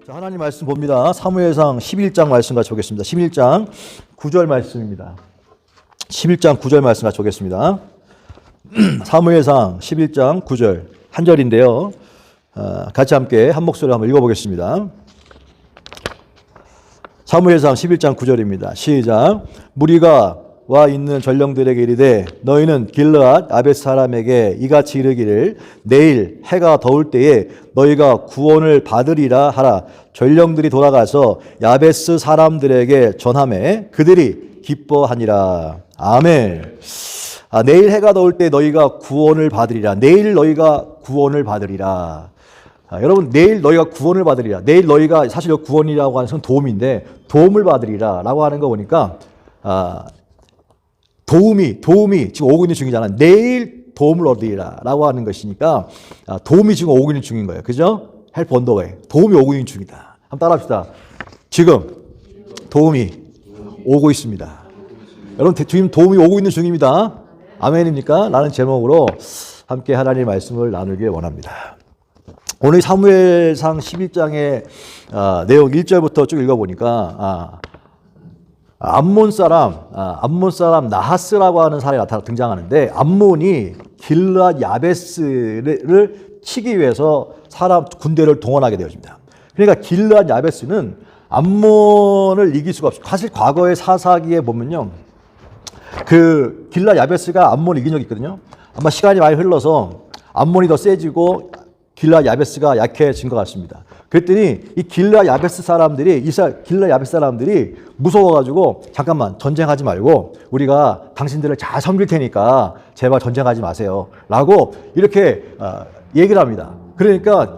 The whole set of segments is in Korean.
자, 하나님 말씀 봅니다. 사무엘상 11장 말씀 같이 보겠습니다. 11장 9절 말씀입니다. 11장 9절 말씀 같이 보겠습니다. 사무엘상 11장 9절 한 절인데요. 같이 함께 한 목소리로 한번 읽어보겠습니다. 사무엘상 11장 9절입니다. 시작. 무리가 와 있는 전령들에게 이르되 너희는 길르앗 야베스 사람에게 이같이 이르기를 내일 해가 더울 때에 너희가 구원을 받으리라 하라. 전령들이 돌아가서 야베스 사람들에게 전하매 그들이 기뻐하니라. 아멘. 내일 해가 더울 때 너희가 구원을 받으리라. 내일 너희가 구원을 받으리라. 여러분, 내일 너희가 구원을 받으리라. 내일 너희가 사실 구원이라고 하는 것은 도움인데 도움을 받으리라 라고 하는 거 보니까 도움이 지금 오고 있는 중이잖아. 내일 도움을 얻으리라 라고 하는 것이니까 도움이 지금 오고 있는 중인 거예요. 그죠? Help on the way. 도움이 오고 있는 중이다. 한번 따라 합시다. 지금 도움이 오고 있습니다. 여러분, 지금 도움이 오고 있는 중입니다. 아멘입니까? 라는 제목으로 함께 하나님의 말씀을 나누길 원합니다. 오늘 사무엘상 11장의 내용 1절부터 쭉 읽어보니까 암몬 사람 나하스라고 하는 사람이 등장하는데 암몬이 길르앗 야베스를 치기 위해서 군대를 동원하게 되어집니다. 그러니까 길르앗 야베스는 암몬을 이길 수가 없어요. 사실 과거의 사사기에 보면요, 그 길르앗 야베스가 암몬을 이긴 적이 있거든요. 아마 시간이 많이 흘러서 암몬이 더 세지고 길르앗 야베스가 약해진 것 같습니다. 그랬더니 이 길르앗 야베스 사람들이 길르앗 야베스 사람들이 무서워가지고 잠깐만 전쟁하지 말고 우리가 당신들을 잘 섬길 테니까 제발 전쟁하지 마세요 라고 이렇게 얘기를 합니다. 그러니까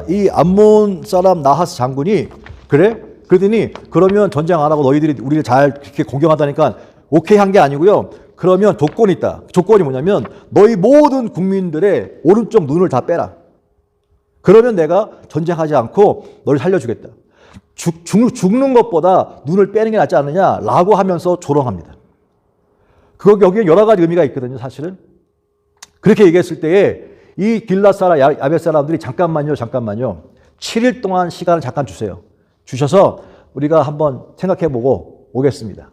이 암몬 사람 나하스 장군이 그래? 그러더니 그러면 전쟁 안 하고 너희들이 우리를 잘 이렇게 공경한다니까 오케이 한 게 아니고요. 그러면 조건이 있다. 조건이 뭐냐면 너희 모든 국민들의 오른쪽 눈을 다 빼라. 그러면 내가 전쟁하지 않고 너를 살려주겠다. 죽는 것보다 눈을 빼는 게 낫지 않느냐라고 하면서 조롱합니다. 여기에 여러 가지 의미가 있거든요, 사실은. 그렇게 얘기했을 때에 이 길르앗 사람, 야베스 사람들이 잠깐만요. 7일 동안 시간을 잠깐 주세요. 주셔서 우리가 한번 생각해보고 오겠습니다.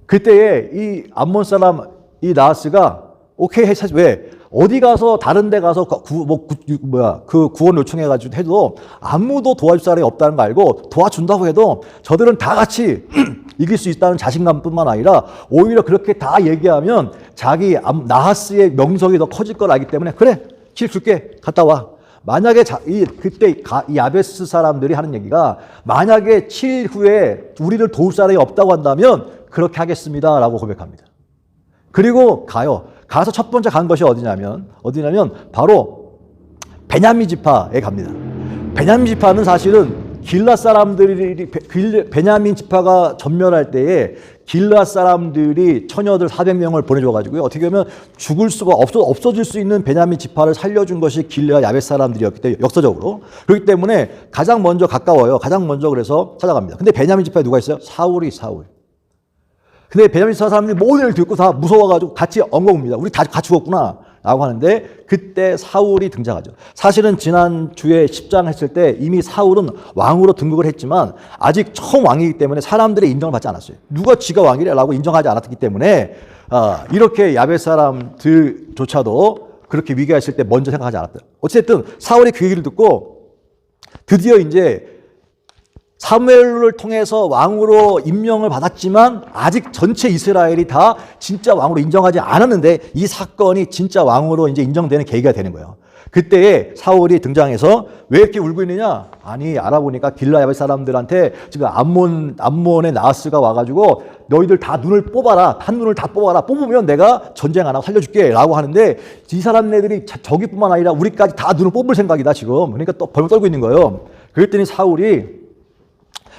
그때에 이 암몬 사람, 이 나하스가 오케이 했지. 왜? 어디 가서 다른 데 가서 그 구원 요청해가지고 해도 아무도 도와줄 사람이 없다는 거 알고 도와준다고 해도 저들은 다 같이 이길 수 있다는 자신감뿐만 아니라 오히려 그렇게 다 얘기하면 자기 나하스의 명성이 더 커질 걸 알기 때문에 그래, 길 줄게, 갔다 와. 만약에 그때 이 야베스 사람들이 하는 얘기가 만약에 7일 후에 우리를 도울 사람이 없다고 한다면 그렇게 하겠습니다 라고 고백합니다. 그리고 가서 첫 번째 간 것이 어디냐면 바로 베냐민 지파에 갑니다. 베냐민 지파는 사실은 길르앗 사람들이 베냐민 지파가 전멸할 때에 길르앗 사람들이 처녀들 400명을 보내줘가지고요. 어떻게 보면 죽을 수가 없어질 수 있는 베냐민 지파를 살려준 것이 길르앗 야베스 사람들이었기 때문에 역사적으로. 그렇기 때문에 가장 먼저 가까워요. 가장 먼저 그래서 찾아갑니다. 근데 베냐민 지파에 누가 있어요? 사울. 근데 베냐민 지파 사람들이 모든 걸 듣고 다 무서워가지고 같이 엉엉웁니다. 우리 다 같이 죽었구나 라고 하는데 그때 사울이 등장하죠. 사실은 지난주에 10장 했을 때 이미 사울은 왕으로 등극을 했지만 아직 처음 왕이기 때문에 사람들의 인정을 받지 않았어요. 누가 지가 왕이래 라고 인정하지 않았기 때문에 이렇게 야베스 사람들조차도 그렇게 위기가 있을 때 먼저 생각하지 않았다. 어쨌든 사울이 그 얘기를 듣고 드디어 이제 사무엘을 통해서 왕으로 임명을 받았지만 아직 전체 이스라엘이 다 진짜 왕으로 인정하지 않았는데 이 사건이 진짜 왕으로 이제 인정되는 계기가 되는 거예요. 그때에 사울이 등장해서 왜 이렇게 울고 있느냐? 아니, 알아보니까 길르앗 야베스 사람들한테 지금 암몬의 나하스가 와가지고 너희들 다 눈을 뽑아라. 한 눈을 다 뽑아라. 뽑으면 내가 전쟁 안 하고 살려줄게 라고 하는데 이 사람네들이 저기뿐만 아니라 우리까지 다 눈을 뽑을 생각이다 지금. 그러니까 또 벌벌 떨고 있는 거예요. 그랬더니 사울이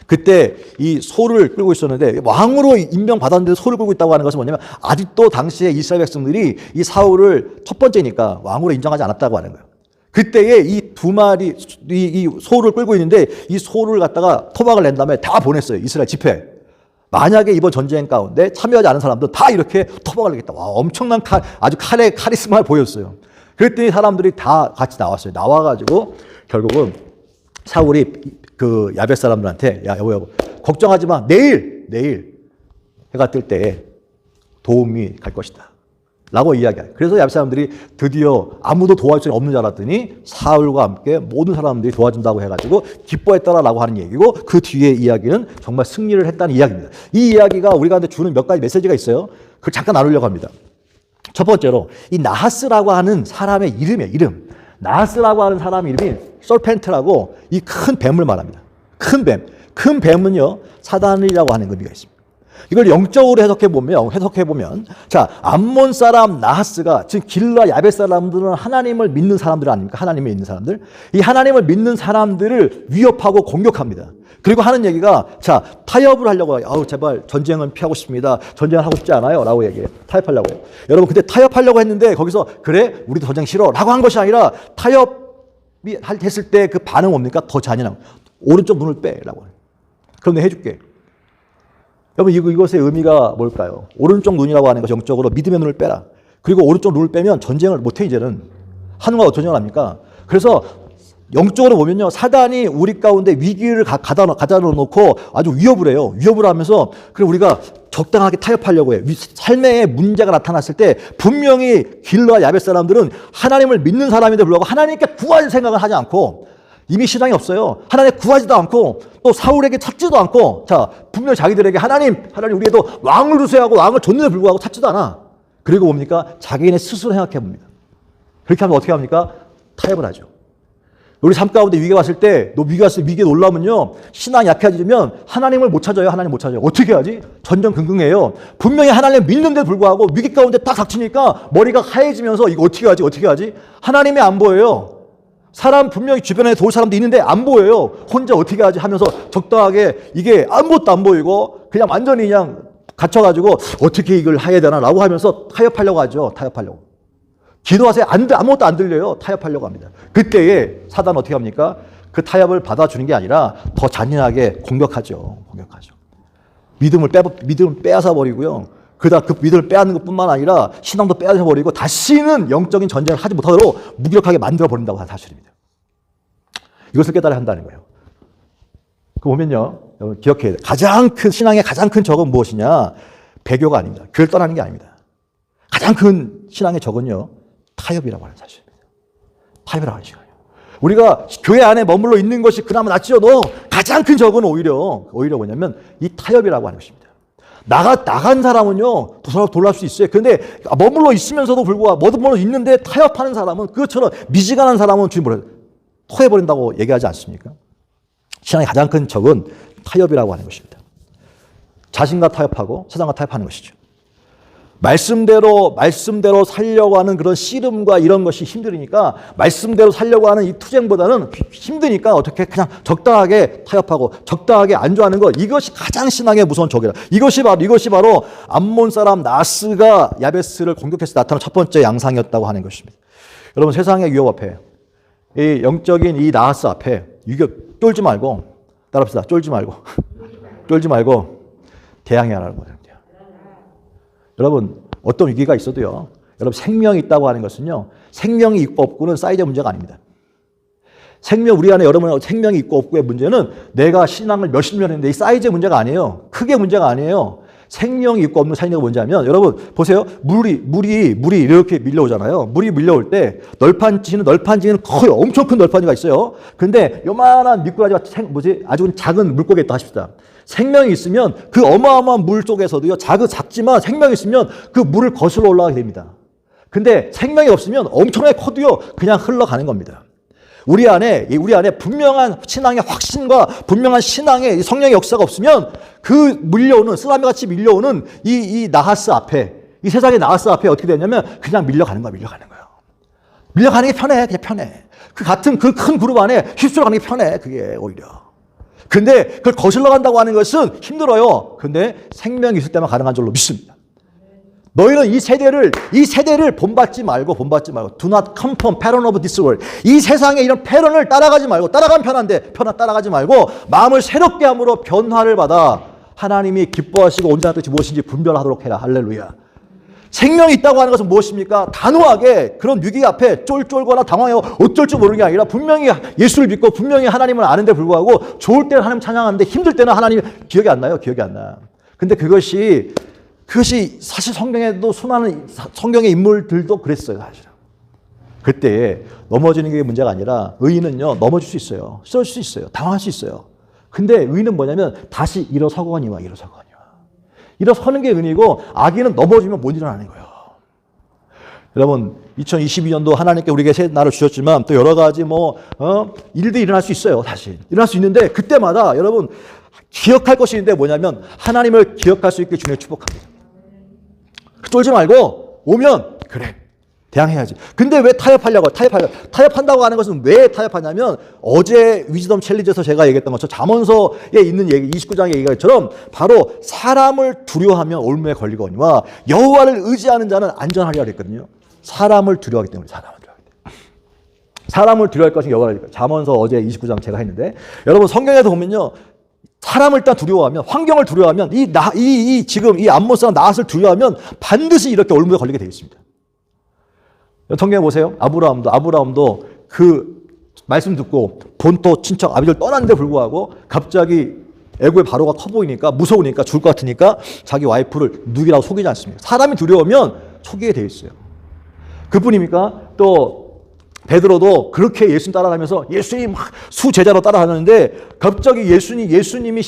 그때 이 소를 끌고 있었는데 왕으로 임명받았는데 소를 끌고 있다고 하는 것은 뭐냐면 아직도 당시에 이스라엘 백성들이 이 사울을 첫 번째니까 왕으로 인정하지 않았다고 하는 거예요. 그때에 이 두 마리 이 소를 끌고 있는데 이 소를 갖다가 토막을 낸 다음에 다 보냈어요. 이스라엘 집회. 만약에 이번 전쟁 가운데 참여하지 않은 사람들 다 이렇게 토막을 내겠다. 와, 엄청난 아주 카리스마를 보였어요. 그랬더니 사람들이 다 같이 나왔어요. 나와가지고 결국은 사울이 그 야벳 사람들한테 야 여보 걱정하지 마. 내일 해가 뜰 때 도움이 갈 것이다 라고 이야기해요. 그래서 야벳 사람들이 드디어 아무도 도와줄 수 없는 줄 알았더니 사울과 함께 모든 사람들이 도와준다고 해가지고 기뻐했더라라고 하는 얘기고, 그 뒤에 이야기는 정말 승리를 했다는 이야기입니다. 이 이야기가 우리가 주는 몇 가지 메시지가 있어요. 그걸 잠깐 나누려고 합니다. 첫 번째로 이 나하스라고 하는 사람의 이름이에요. 이름. 나하스라고 하는 사람 이름이 설펜트라고 이 큰 뱀을 말합니다. 큰 뱀. 큰 뱀은요 사단이라고 하는 의미가 있습니다. 이걸 영적으로 해석해 보면 자, 암몬 사람 나하스가, 즉 길라 야벳 사람들은 하나님을 믿는 사람들 아닙니까? 하나님을 믿는 사람들. 이 하나님을 믿는 사람들을 위협하고 공격합니다. 그리고 하는 얘기가, 자, 타협을 하려고 해요. 제발 전쟁은 피하고 싶습니다. 전쟁을 하고 싶지 않아요. 라고 얘기해요. 타협하려고 해요. 여러분, 근데 타협하려고 했는데 거기서 그래? 우리도 전쟁 싫어. 라고 한 것이 아니라 타협이 했을 때 그 반응 뭡니까? 더 잔인한 오른쪽 눈을 빼. 라고 해요. 그럼 내가 해줄게. 여러분, 이것의 의미가 뭘까요? 오른쪽 눈이라고 하는 것, 영적으로 믿음의 눈을 빼라. 그리고 오른쪽 눈을 빼면 전쟁을 못해. 이제는 하는가 어떤 전쟁을 합니까? 그래서 영적으로 보면요, 사단이 우리 가운데 위기를 가다 놓고 아주 위협을 해요. 위협을 하면서 그래 우리가 적당하게 타협하려고 해요. 삶에 문제가 나타났을 때 분명히 길라 야벳 사람들은 하나님을 믿는 사람인데 불구하고 하나님께 구할 생각을 하지 않고, 이미 신앙이 없어요. 하나님 구하지도 않고 또 사울에게 찾지도 않고, 자, 분명히 자기들에게 하나님 우리에도 왕을 주세요 하고 왕을 줬는데 불구하고 찾지도 않아. 그리고 뭡니까? 자기네 스스로 생각해 봅니다. 그렇게 하면 어떻게 합니까? 타협을 하죠. 우리 삶 가운데 위기가 왔을 때, 위기에 놀라면요, 신앙이 약해지면 하나님을 못 찾아요. 하나님 못 찾아요. 어떻게 하지? 전전긍긍해요. 분명히 하나님을 믿는데 불구하고 위기 가운데 딱 닥치니까 머리가 하얘지면서 이거 어떻게 하지? 하나님이 안 보여요. 사람 분명히 주변에 도울 사람도 있는데 안 보여요. 혼자 어떻게 하지 하면서 적당하게 이게 아무것도 안 보이고 그냥 완전히 그냥 갇혀가지고 어떻게 이걸 해야 되나 라고 하면서 타협하려고 하죠. 타협하려고. 기도하세요. 아무것도 안 들려요. 타협하려고 합니다. 그때에 사단은 어떻게 합니까? 그 타협을 받아주는 게 아니라 더 잔인하게 공격하죠. 믿음을 빼앗아 버리고요. 그 믿음을 빼앗는 것뿐만 아니라 신앙도 빼앗아 버리고 다시는 영적인 전쟁을 하지 못하도록 무기력하게 만들어 버린다고 하는 사실입니다. 이것을 깨달아야 한다는 거예요. 그 보면요, 여러분 기억해야 돼요. 신앙의 가장 큰 적은 무엇이냐? 배교가 아닙니다. 교회를 떠나는 게 아닙니다. 가장 큰 신앙의 적은요, 타협이라고 하는 사실입니다. 타협이라고 하는 시간이에요. 우리가 교회 안에 머물러 있는 것이 그나마 낫지요. 가장 큰 적은 오히려 뭐냐면 이 타협이라고 하는 것입니다. 나간 사람은요, 돌아올 수 있어요. 그런데 머물러 있으면서도 불구하고, 머물러 있는데 타협하는 사람은, 그것처럼 미지근한 사람은 토해버린다고 얘기하지 않습니까? 신앙의 가장 큰 적은 타협이라고 하는 것입니다. 자신과 타협하고 세상과 타협하는 것이죠. 말씀대로 살려고 하는 그런 씨름과 이런 것이 힘들으니까, 말씀대로 살려고 하는 이 투쟁보다는 힘드니까 어떻게 그냥 적당하게 타협하고 적당하게 안주하는 것, 이것이 가장 신앙의 무서운 적이라. 이것이 바로 암몬 사람 나스가 야베스를 공격해서 나타난 첫 번째 양상이었다고 하는 것입니다. 여러분, 세상의 위협 앞에, 이 영적인 이 나스 앞에 쫄지 말고, 따라합시다. 쫄지 말고 대항해야 하는 거예요. 여러분, 어떤 위기가 있어도요, 여러분 생명이 있다고 하는 것은요, 생명이 있고 없고는 사이즈의 문제가 아닙니다. 우리 안에 여러분 생명이 있고 없고의 문제는 내가 신앙을 몇십 년 했는데 이 사이즈의 문제가 아니에요. 크게 문제가 아니에요. 생명이 있고 없는 사이즈가 뭔지 하면, 여러분 보세요. 물이 이렇게 밀려오잖아요. 물이 밀려올 때 널판지는 거의 엄청 큰 널판지가 있어요. 근데 요만한 미꾸라지가 아주 작은 물고기가 있다 하십시다. 생명이 있으면 그 어마어마한 물 속에서도요, 작지만 생명이 있으면 그 물을 거슬러 올라가게 됩니다. 근데 생명이 없으면 엄청나게 커도요, 그냥 흘러가는 겁니다. 우리 안에 분명한 신앙의 확신과 분명한 신앙의 성령의 역사가 없으면 그 쓰나미 같이 밀려오는 이 나하스 앞에, 이 세상의 나하스 앞에 어떻게 되냐면 그냥 밀려가는 거예요. 밀려가는 게 편해. 그 큰 그룹 안에 휩쓸어 가는 게 편해. 그게 오히려. 근데 그걸 거슬러 간다고 하는 것은 힘들어요. 근데 생명이 있을 때만 가능한 줄로 믿습니다. 너희는 이 세대를 본받지 말고 do not conform pattern of this world. 이 세상의 이런 패런을 따라가지 말고, 따라가면 편한데 따라가지 말고 마음을 새롭게 함으로 변화를 받아 하나님이 기뻐하시고 온전한 뜻이 무엇인지 분별하도록 해라. 할렐루야. 생명이 있다고 하는 것은 무엇입니까? 단호하게 그런 위기 앞에 쫄쫄거나 당황해요. 어쩔 줄 모르는 게 아니라 분명히 예수를 믿고 분명히 하나님을 아는데 불구하고 좋을 때는 하나님 찬양하는데 힘들 때는 하나님 기억이 안 나요. 기억이 안 나요. 근데 그것이 사실 성경에도 수많은 성경의 인물들도 그랬어요. 사실은. 그때 넘어지는 게 문제가 아니라 의인은요 넘어질 수 있어요. 쓰러질 수 있어요. 당황할 수 있어요. 근데 의인은 뭐냐면 다시 일어서거니와 일어서는 게 의인이고 악인은 넘어지면 못 일어나는 거예요. 여러분 2022년도 하나님께 우리에게 새 날을 주셨지만 또 여러 가지 일들이 일어날 수 있어요. 사실 일어날 수 있는데 그때마다 여러분 기억할 것이 있는데 뭐냐면 하나님을 기억할 수 있게 주님을 축복합니다. 쫄지 말고 오면 그래 대항해야지. 근데 왜 타협한다고 하는 것은 왜 타협하냐면 어제 위즈덤 챌린지에서 제가 얘기했던 것처럼 잠언서에 있는 얘기 29장의 얘기처럼 바로 사람을 두려워하면 올무에 걸리거니와 여호와를 의지하는 자는 안전하리라 그랬거든요. 사람을 두려워하기 때문에 사람을 두려워할 것이 여호와를 잠언서 어제 29장 제가 했는데 여러분 성경에서 보면요. 사람을 일단 두려워하면 환경을 두려워하면 지금 이 암몬 사람 나앗을 두려워하면 반드시 이렇게 올무에 걸리게 되어 있습니다. 성경에 보세요. 아브라함도 그 말씀 듣고 본토 친척 아비들 떠났는데 불구하고 갑자기 애굽의 바로가 커 보이니까 무서우니까 죽을 것 같으니까 자기 와이프를 누이라고 속이지 않습니다. 사람이 두려우면 속이게 돼 있어요. 그뿐입니까? 또 베드로도 그렇게 예수님 따라가면서 예수님 수제자로 따라가는데 갑자기 예수님이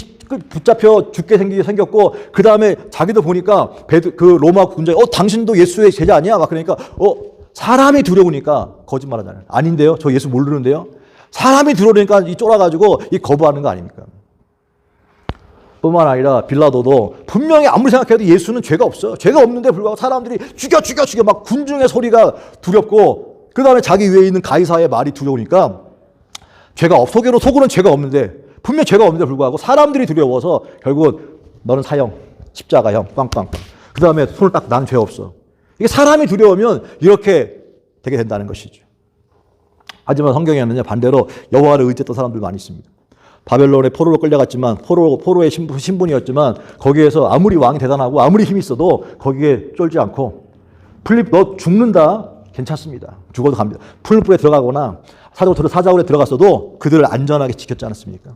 붙잡혀 죽게 생겼고 그 다음에 자기도 보니까 그 로마 군장이 당신도 예수의 제자 아니야? 막 그러니까 사람이 두려우니까 거짓말하잖아요. 아닌데요? 저 예수 모르는데요? 사람이 두려우니까 쫄아가지고 거부하는 거 아닙니까? 뿐만 아니라 빌라도도 분명히 아무리 생각해도 예수는 죄가 없어요. 죄가 없는데 불구하고 사람들이 죽여 막 군중의 소리가 두렵고 그 다음에 자기 위에 있는 가이사의 말이 두려우니까 속으로는 죄가 없는데 분명 죄가 없는데 불구하고 사람들이 두려워서 결국은 너는 사형, 십자가형, 빵빵. 그 다음에 손을 딱 난 죄 없어. 이게 사람이 두려우면 이렇게 되게 된다는 것이죠. 하지만 성경에는 반대로 여호와를 의지했던 사람들 많이 있습니다. 바벨론의 포로로 끌려갔지만 포로의 신분이었지만 거기에서 아무리 왕이 대단하고 아무리 힘이 있어도 거기에 쫄지 않고 필립 너 죽는다 괜찮습니다. 죽어도 갑니다. 풀불에 들어가거나 사자굴에 들어갔어도 그들을 안전하게 지켰지 않았습니까?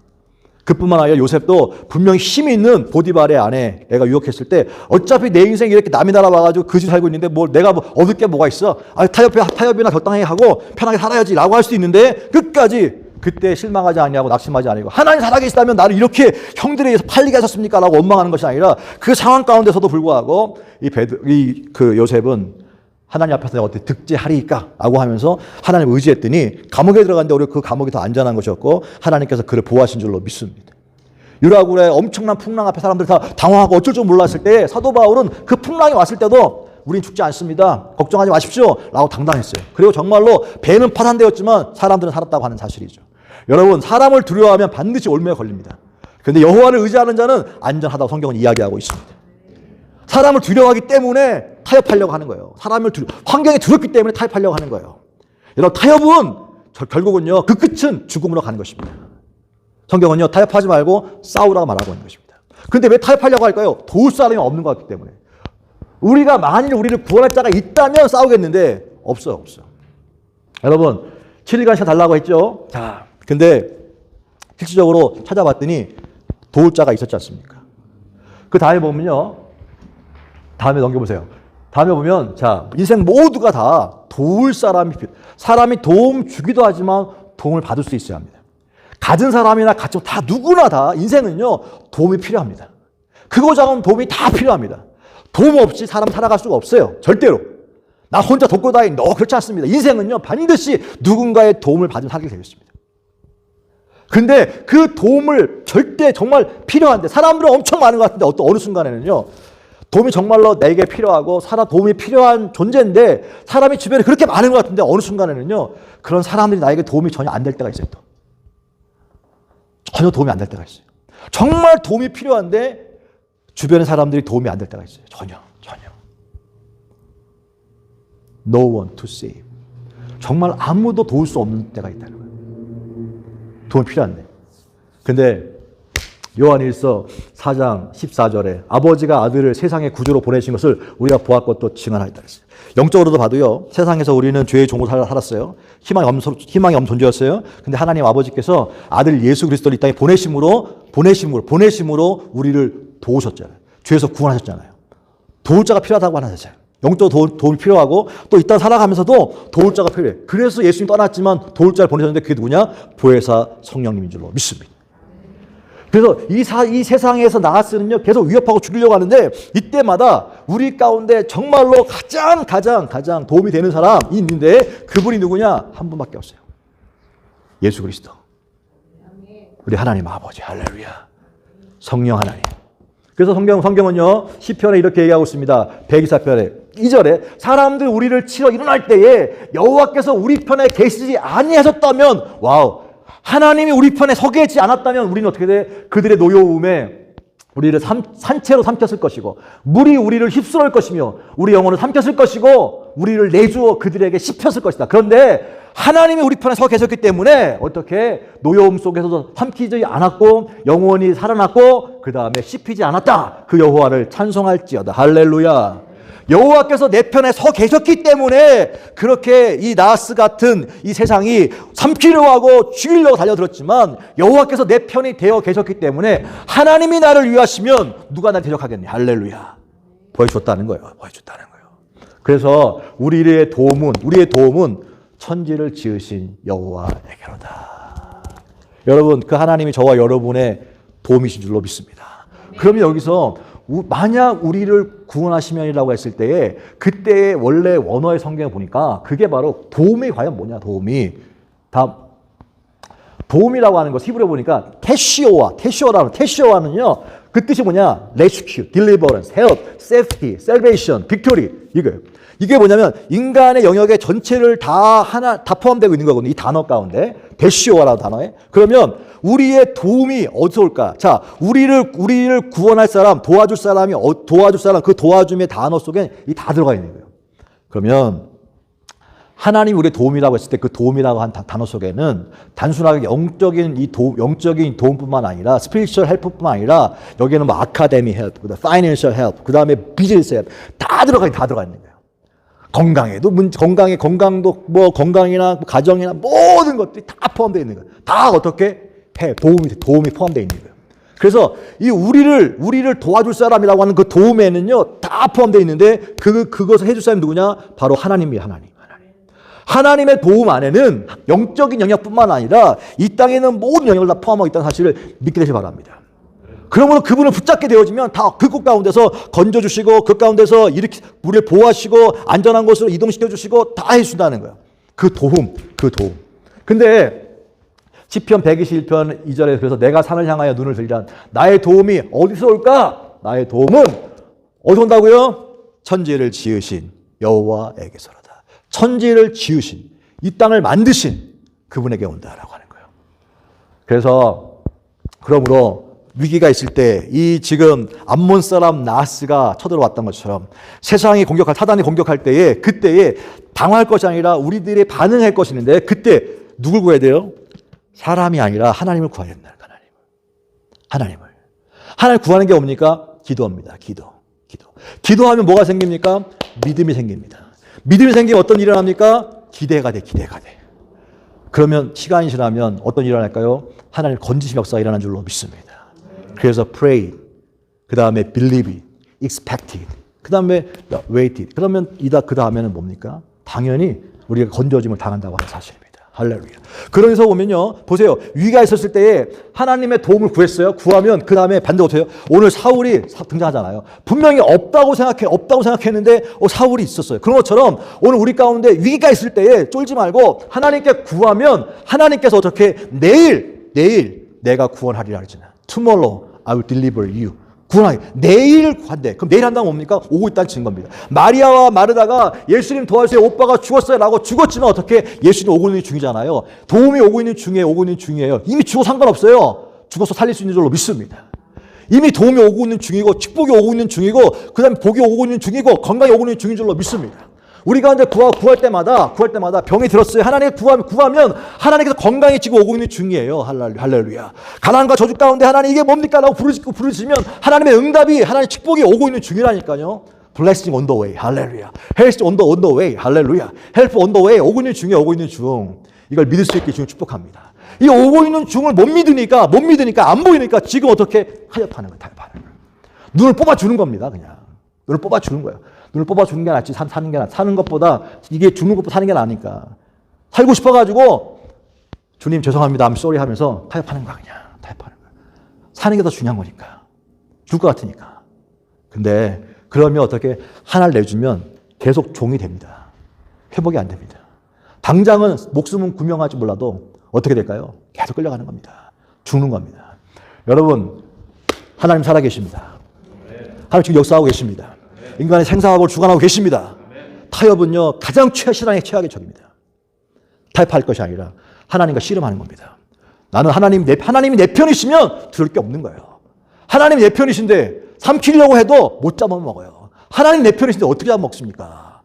그뿐만 아니라 요셉도 분명히 힘이 있는 보디발의 아내 애가 유혹했을 때 어차피 내 인생이 이렇게 남이 나라 와가지고 그지 살고 있는데 내가 얻을 게 뭐가 있어? 타협이나 적당히 하고 편하게 살아야지 라고 할 수 있는데 끝까지 그때 실망하지 아니하고 낙심하지 아니고 하나님 살아계시다면 나를 이렇게 형들에 의해서 팔리게 하셨습니까? 라고 원망하는 것이 아니라 그 상황 가운데서도 불구하고 그 요셉은 하나님 앞에서 내가 어떻게 득제하리까? 라고 하면서 하나님을 의지했더니 감옥에 들어갔는데 오히려 그 감옥이 더 안전한 것이었고 하나님께서 그를 보호하신 줄로 믿습니다. 유라굴의 엄청난 풍랑 앞에 사람들이 다 당황하고 어쩔 줄 몰랐을 때 사도 바울은 그 풍랑이 왔을 때도 우린 죽지 않습니다. 걱정하지 마십시오. 라고 당당했어요. 그리고 정말로 배는 파산되었지만 사람들은 살았다고 하는 사실이죠. 여러분 사람을 두려워하면 반드시 올무에 걸립니다. 그런데 여호와를 의지하는 자는 안전하다고 성경은 이야기하고 있습니다. 사람을 두려워하기 때문에 타협하려고 하는 거예요. 환경이 두렵기 때문에 타협하려고 하는 거예요. 여러분 타협은 결국은요 그 끝은 죽음으로 가는 것입니다. 성경은요 타협하지 말고 싸우라고 말하고 있는 것입니다. 그런데 왜 타협하려고 할까요? 도울 사람이 없는 것 같기 때문에. 우리가 만일 우리를 구원할 자가 있다면 싸우겠는데 없어요. 여러분 7일간 시간 달라고 했죠. 자, 근데 실질적으로 찾아봤더니 도울 자가 있었지 않습니까? 그 다음에 보면요. 다음에 넘겨보세요. 다음에 보면 자 인생 모두가 다 도울 사람이 도움 주기도 하지만 도움을 받을 수 있어야 합니다. 가진 사람이나 같이 다 누구나 다 인생은요 도움이 필요합니다. 크고 작은 도움이 다 필요합니다. 도움 없이 사람 살아갈 수가 없어요. 절대로. 나 혼자 돕고 다니는 그렇지 않습니다. 인생은요 반드시 누군가의 도움을 받으면 살게 되어 있습니다. 근데 그 도움을 절대 정말 필요한데 사람들은 엄청 많은 것 같은데 어느 순간에는요 도움이 정말로 내게 필요하고 도움이 필요한 존재인데 사람이 주변에 그렇게 많은 것 같은데 어느 순간에는요 그런 사람들이 나에게 도움이 전혀 안 될 때가 있어요. 또. 전혀 도움이 안 될 때가 있어요. 정말 도움이 필요한데 주변의 사람들이 도움이 안 될 때가 있어요. 전혀. No one to save. 정말 아무도 도울 수 없는 때가 있다는 거예요. 도움이 필요한데. 근데 요한일서 4장 14절에 아버지가 아들을 세상의 구주로 보내신 것을 우리가 보았고 또 증언하였다 그랬어요. 영적으로도 봐도요, 세상에서 우리는 죄의 종으로 살았어요. 희망이 없는 존재였어요. 근데 하나님 아버지께서 아들 예수 그리스도를 이 땅에 보내심으로 우리를 도우셨잖아요. 죄에서 구원하셨잖아요. 도울 자가 필요하다고 하셨어요. 영적으로 도움이 필요하고 또 이 땅 살아가면서도 도울 자가 필요해. 그래서 예수님 떠났지만 도울 자를 보내셨는데 그게 누구냐? 보혜사 성령님인 줄로 믿습니다. 그래서 이 세상에서 나아스는요, 계속 위협하고 죽이려고 하는데 이때마다 우리 가운데 정말로 가장 도움이 되는 사람이 있는데 그분이 누구냐? 한 분밖에 없어요. 예수 그리스도. 우리 하나님 아버지. 할렐루야. 성령 하나님. 그래서 성경은요, 시편에 이렇게 얘기하고 있습니다. 124편에 2절에 사람들 우리를 치러 일어날 때에 여호와께서 우리 편에 계시지 아니하셨다면, 와우, 하나님이 우리 편에 서 계시지 않았다면 우리는 어떻게 돼? 그들의 노여움에 우리를 산채로 삼켰을 것이고, 물이 우리를 휩쓸을 것이며, 우리 영혼을 삼켰을 것이고, 우리를 내주어 그들에게 씹혔을 것이다. 그런데 하나님이 우리 편에 서 계셨기 때문에 어떻게 노여움 속에서도 삼키지 않았고 영원히 살아났고 그 다음에 씹히지 않았다. 그 여호와를 찬송할지어다. 할렐루야. 여호와께서 내 편에 서 계셨기 때문에 그렇게 이 나하스 같은 이 세상이 삼키려고 하고 죽이려고 달려들었지만 여호와께서 내 편이 되어 계셨기 때문에 하나님이 나를 위하시면 누가 나를 대적하겠니? 할렐루야. 보여줬다는 거예요. 보여줬다는 거예요. 그래서 우리의 도움은 천지를 지으신 여호와에게로다. 여러분, 그 하나님이 저와 여러분의 도움이신 줄로 믿습니다. 그러면 여기서 만약 우리를 구원하시면이라고 했을 때에 그때의 원래 원어의 성경을 보니까 그게 바로 도움이 과연 뭐냐? 도움이라고 하는 것 히브리어 보니까 테시오와는요 그 뜻이 뭐냐? rescue, deliverance, help, safety, salvation, victory 이거예요. 이게 뭐냐면 인간의 영역의 전체를 다 포함되고 있는 거거든요. 이 단어 가운데 데시오라는 단어에. 그러면 우리의 도움이 어디서 올까? 자, 우리를 구원할 사람, 도와줄 사람, 그 도와줌의 단어 속에 이 다 들어가 있는 거예요. 그러면 하나님이 우리의 도움이라고 했을 때 그 도움이라고 한 단어 속에는 단순하게 영적인 도움뿐만 아니라 스피리추얼 헬프뿐만 아니라 여기에는 뭐 아카데미 헬프, 파이낸셜 헬프, 그다음에 비즈니스 헬프 다 들어가 있는 거예요. 건강도 뭐 건강이나 가정이나 모든 것들이 다 포함되어 있는 거예요. 다 어떻게 해? 도움이 포함되어 있는 거예요. 그래서 이 우리를 도와줄 사람이라고 하는 그 도움에는요 다 포함되어 있는데 그것을 해줄 사람이 누구냐? 바로 하나님이에요. 하나님의 도움 안에는 영적인 영역뿐만 아니라 이 땅에 있는 모든 영역을 다 포함하고 있다는 사실을 믿게 되시기 바랍니다. 그러므로 그분을 붙잡게 되어지면 다 그 곳 가운데서 건져주시고 그 가운데서 이렇게 우리를 보호하시고 안전한 곳으로 이동시켜주시고 다 해준다는 거예요. 그 도움. 근데 시편 121편 2절에 그래서 내가 산을 향하여 눈을 들리라. 나의 도움이 어디서 올까? 나의 도움은 어디서 온다고요? 천지를 지으신 여호와에게서로다. 천지를 지으신 이 땅을 만드신 그분에게 온다라고 하는 거예요. 그러므로 위기가 있을 때 이 지금 암몬 사람 나하스가 쳐들어왔던 것처럼 사단이 공격할 때에 그때에 당할 것이 아니라 우리들이 반응할 것이 있는데 그때 누굴 구해야 돼요? 사람이 아니라 하나님을 구해야 된다. 하나님을 구하는 게 뭡니까? 기도입니다. 기도하면 뭐가 생깁니까? 믿음이 생깁니다. 믿음이 생기면 어떤 일이 일어납니까? 기대가 돼. 그러면 시간이 지나면 어떤 일이 일어날까요? 하나님 건지심 역사가 일어난 줄로 믿습니다. 그래서 pray, 그 다음에 believe, expected, 그 다음에 waited. 그러면 그 다음에는 뭡니까? 당연히 우리가 건져짐을 당한다고 하는 사실입니다. 할렐루야. 그러면서 보면요, 보세요. 위기가 있었을 때에 하나님의 도움을 구했어요. 구하면 그 다음에 반대 어떻게 해요? 오늘 사울이 등장하잖아요. 분명히 없다고 생각했는데 사울이 있었어요. 그런 것처럼 오늘 우리 가운데 위기가 있을 때에 쫄지 말고 하나님께 구하면 하나님께서 어떻게 내일 내가 구원하리라 그러잖아요. Tomorrow I will deliver you. 구원하기. 내일 한대. 그럼 내일 한다면 뭡니까? 오고 있다는 증 겁니다. 마리아와 마르다가 예수님 도와주세요. 오빠가 죽었어요. 라고 죽었지만 어떻게 예수님 오고 있는 중이잖아요. 도움이 오고 있는 중이에요. 이미 죽어 상관없어요. 죽어서 살릴 수 있는 줄로 믿습니다. 이미 도움이 오고 있는 중이고 축복이 오고 있는 중이고 그 다음에 복이 오고 있는 중이고 건강이 오고 있는 중인 줄로 믿습니다. 우리가 이제 구할 때마다 병이 들었어요. 하나님께 구하면 하나님께서 건강해지고 오고 있는 중이에요. 할렐루야. 가난과 저주 가운데 하나님 이게 뭡니까? 라고 부르시면 하나님의 응답이, 하나님의 축복이 오고 있는 중이라니까요. Blessing on the way. 할렐루야. Health on the way. 할렐루야. Help on the way. 오고 있는 중이에요. 오고 있는 중. 이걸 믿을 수 있게 지금 축복합니다. 이 오고 있는 중을 못 믿으니까, 안 보이니까 지금 어떻게 타협하는 거예요. 눈을 뽑아주는 겁니다. 그냥. 눈을 뽑아주는 거예요. 눈을 뽑아주는 게 낫지, 사는 것보다, 이게 죽는 것보다 사는 게 나으니까. 살고 싶어가지고, 주님 죄송합니다. I'm sorry 하면서 타협하는 거야, 그냥. 타협하는 거야. 사는 게 더 중요한 거니까. 죽을 것 같으니까. 근데, 그러면 어떻게 하나를 내주면 계속 종이 됩니다. 회복이 안 됩니다. 당장은 목숨은 구명할지 몰라도 어떻게 될까요? 계속 끌려가는 겁니다. 죽는 겁니다. 여러분, 하나님 살아계십니다. 하나님 지금 역사하고 계십니다. 인간의 생사하고 주관하고 계십니다. 타협은요, 가장 신앙의 최악의 적입니다. 타협할 것이 아니라 하나님과 씨름하는 겁니다. 나는 하나님이 내 편이시면 들을 게 없는 거예요. 하나님이 내 편이신데 삼키려고 해도 못 잡아먹어요. 하나님 내 편이신데 어떻게 잡아먹습니까?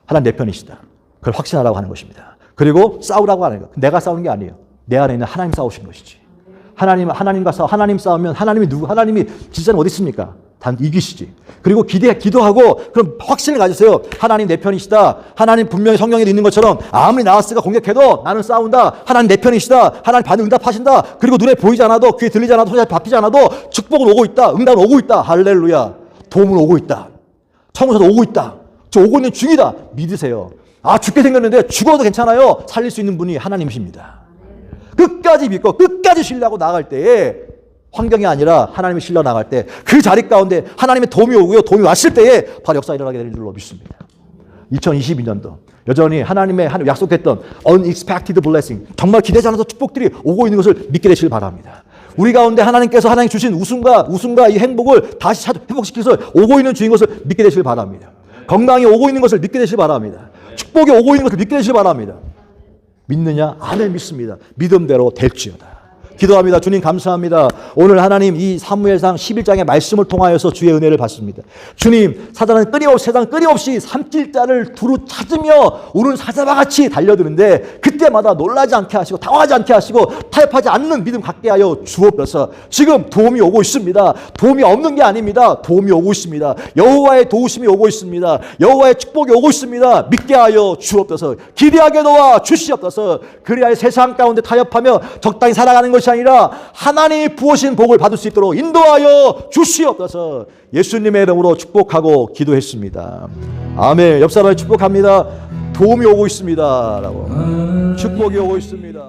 하나님 내 편이시다. 그걸 확신하라고 하는 것입니다. 그리고 싸우라고 하는 거. 내가 싸우는 게 아니에요. 내 안에 있는 하나님 싸우시는 것이지. 하나님 싸우면 하나님이 진짜는 어디 있습니까? 단 이기시지. 그리고 기도하고 그럼 확신을 가지세요. 하나님 내 편이시다. 하나님 분명히 성경에 있는 것처럼 아무리 나하스가 공격해도 나는 싸운다. 하나님 내 편이시다. 하나님 받은 응답하신다. 그리고 눈에 보이지 않아도 귀에 들리지 않아도 손에 밟히지 않아도 축복은 오고 있다. 응답은 오고 있다. 할렐루야. 도움은 오고 있다. 청소도 오고 있다. 저 오고 있는 중이다. 믿으세요. 아, 죽게 생겼는데 죽어도 괜찮아요. 살릴 수 있는 분이 하나님이십니다. 끝까지 믿고 끝까지 신뢰하고 나아갈 때에 환경이 아니라 하나님이 신뢰 나갈 때 그 자리 가운데 하나님의 도움이 오고요. 도움이 왔을 때에 바로 역사가 일어나게 될 줄로 믿습니다. 2022년도 여전히 하나님의 약속했던 unexpected blessing, 정말 기대지 않아서 축복들이 오고 있는 것을 믿게 되시길 바랍니다. 우리 가운데 하나님께서 하나님 주신 웃음과 이 행복을 다시 회복시켜서 오고 있는 주인 것을 믿게 되시길 바랍니다. 건강이 오고 있는 것을 믿게 되시길 바랍니다. 축복이 오고 있는 것을 믿게 되시길 바랍니다. 믿느냐? 아멘, 믿습니다. 믿음대로 될지어다. 기도합니다. 주님 감사합니다. 오늘 하나님 이 사무엘상 11장의 말씀을 통하여서 주의 은혜를 받습니다. 주님, 세상 끊임없이 삼킬 자를 두루 찾으며 우는 사자와 같이 달려드는데 그때마다 놀라지 않게 하시고 당황하지 않게 하시고 타협하지 않는 믿음 갖게 하여 주옵소서. 지금 도움이 오고 있습니다. 도움이 없는 게 아닙니다. 도움이 오고 있습니다. 여호와의 도우심이 오고 있습니다. 여호와의 축복이 오고 있습니다. 믿게 하여 주옵소서. 기대하게 도와 주시옵소서. 그리하여 세상 가운데 타협하며 적당히 살아가는 것이 아니라 하나님이 부으신 복을 받을 수 있도록 인도하여 주시옵소서. 예수님의 이름으로 축복하고 기도했습니다. 아멘. 옆 사람을 축복합니다. 도움이 오고 있습니다. 라고. 축복이 오고 있습니다.